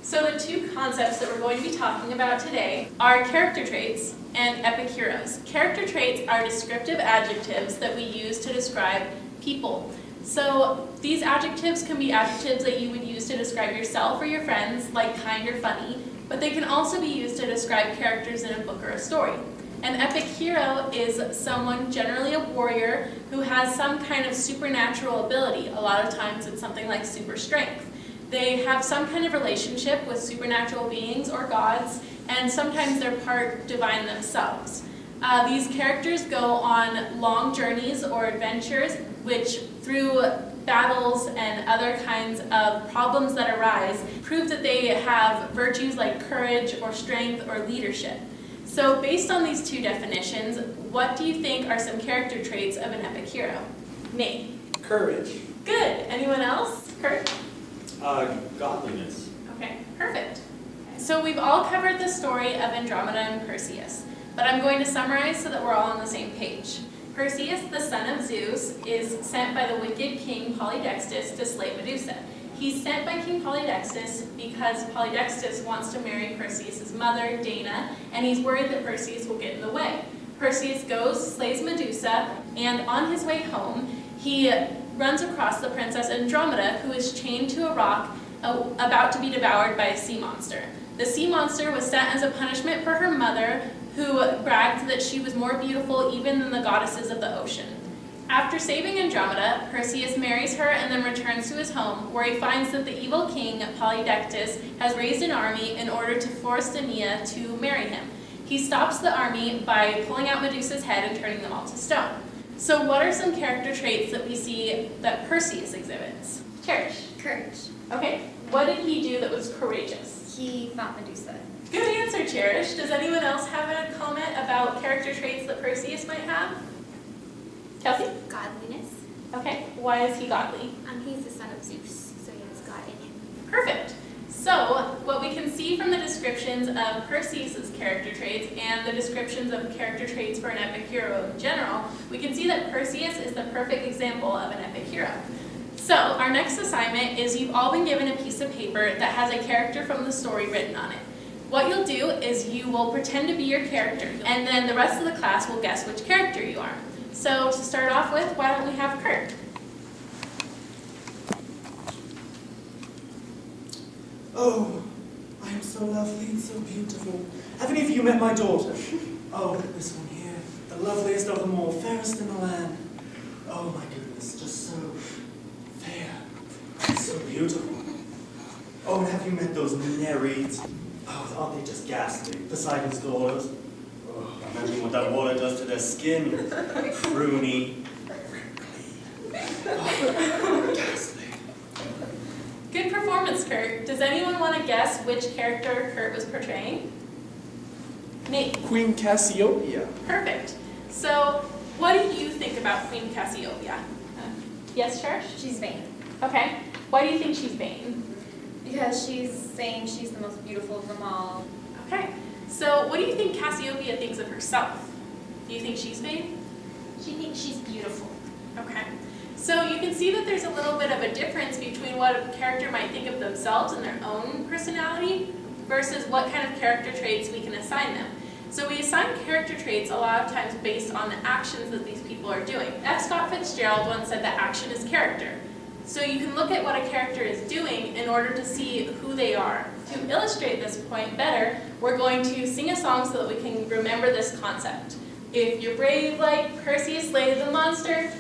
So the two concepts that we're going to be talking about today are character traits and epic heroes. Character traits are descriptive adjectives that we use to describe people. So these adjectives can be adjectives that you would use to describe yourself or your friends, like kind or funny, but they can also be used to describe characters in a book or a story. An epic hero is someone, generally a warrior, who has some kind of supernatural ability. A lot of times it's something like super strength. They have some kind of relationship with supernatural beings or gods, and sometimes they're part divine themselves. These characters go on long journeys or adventures, which through battles and other kinds of problems that arise, prove that they have virtues like courage or strength or leadership. So based on these two definitions, what do you think are some character traits of an epic hero? Nate? Courage. Good. Anyone else? Kurt? Godliness. Okay, perfect. So we've all covered the story of Andromeda and Perseus, but I'm going to summarize so that we're all on the same page. Perseus, the son of Zeus, is sent by the wicked king Polydectes to slay Medusa. He's sent by King Polydectes because Polydectes wants to marry Perseus' mother, Dana, and he's worried that Perseus will get in the way. Perseus goes, slays Medusa, and on his way home, he runs across the princess Andromeda, who is chained to a rock, about to be devoured by a sea monster. The sea monster was sent as a punishment for her mother, who bragged that she was more beautiful even than the goddesses of the ocean. After saving Andromeda, Perseus marries her and then returns to his home, where he finds that the evil king, Polydectes, has raised an army in order to force Athena to marry him. He stops the army by pulling out Medusa's head and turning them all to stone. So what are some character traits that we see that Perseus exhibits? Cherish. Courage. Okay, what did he do that was courageous? He fought Medusa. Good answer, Cherish. Does anyone else have a comment about character traits that Perseus might have? Kelsey? Godliness. Okay, why is he godly? He's the son of Zeus, so he has God in him. Perfect. So, what we can see from the descriptions of Perseus' character traits and the descriptions of character traits for an epic hero in general, we can see that Perseus is the perfect example of an epic hero. So, our next assignment is you've all been given a piece of paper that has a character from the story written on it. What you'll do is you will pretend to be your character, and then the rest of the class will guess which character you are. So, to start off with, why don't we have Kurt? Oh, I am so lovely and so beautiful. Have any of you met my daughter? Oh, look at this one here. The loveliest of them all, fairest in the land. Oh my goodness, just so fair, so beautiful. Oh, and have you met those Nereids? Oh, aren't they just ghastly? Poseidon's daughters. Oh, imagine what that water does to their skin. Pruny, prickly. Oh, ghastly. Good performance, Kurt. Does anyone want to guess which character Kurt was portraying? Nate. Queen Cassiopeia. Perfect. So, what do you think about Queen Cassiopeia? Yes, Cherish? She's vain. Okay. Why do you think she's vain? Because she's saying she's the most beautiful of them all. Okay. So, what do you think Cassiopeia thinks of herself? Do you think she's vain? She thinks she's beautiful. Okay. So you can see that there's a little bit of a difference between what a character might think of themselves and their own personality versus what kind of character traits we can assign them. So we assign character traits a lot of times based on the actions that these people are doing. F. Scott Fitzgerald once said that action is character. So you can look at what a character is doing in order to see who they are. To illustrate this point better, we're going to sing a song so that we can remember this concept. If you're brave like Perseus, slay the monster.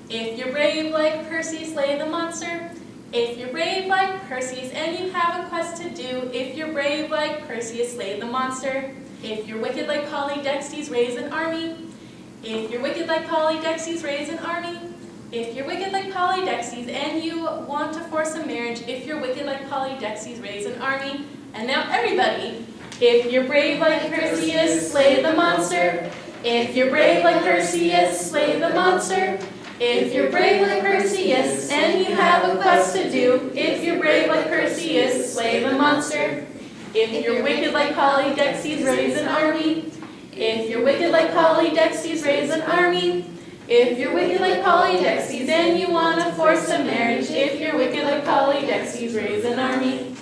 If you're brave like Perseus, slay the monster. If you're brave like Perseus and you have a quest to do. If you're brave like Perseus, slay the monster. If you're wicked like Polydectes, raise an army. If you're wicked like Polydectes, raise an army. If you're wicked like Polydectes and you want to force a marriage. If you're wicked like Polydectes, raise an army. And now everybody. If you're brave like Perseus, slay the monster. If you're brave like Perseus, slay the monster. If you're brave like Perseus and you have a quest to do. If you're brave like Perseus, slay the monster. If you're wicked like Polydectes, raise an army. If you're wicked like Polydectes, raise an army. If you're wicked like Polydectes and you want to force a marriage. If you're wicked like Polydectes, raise an army.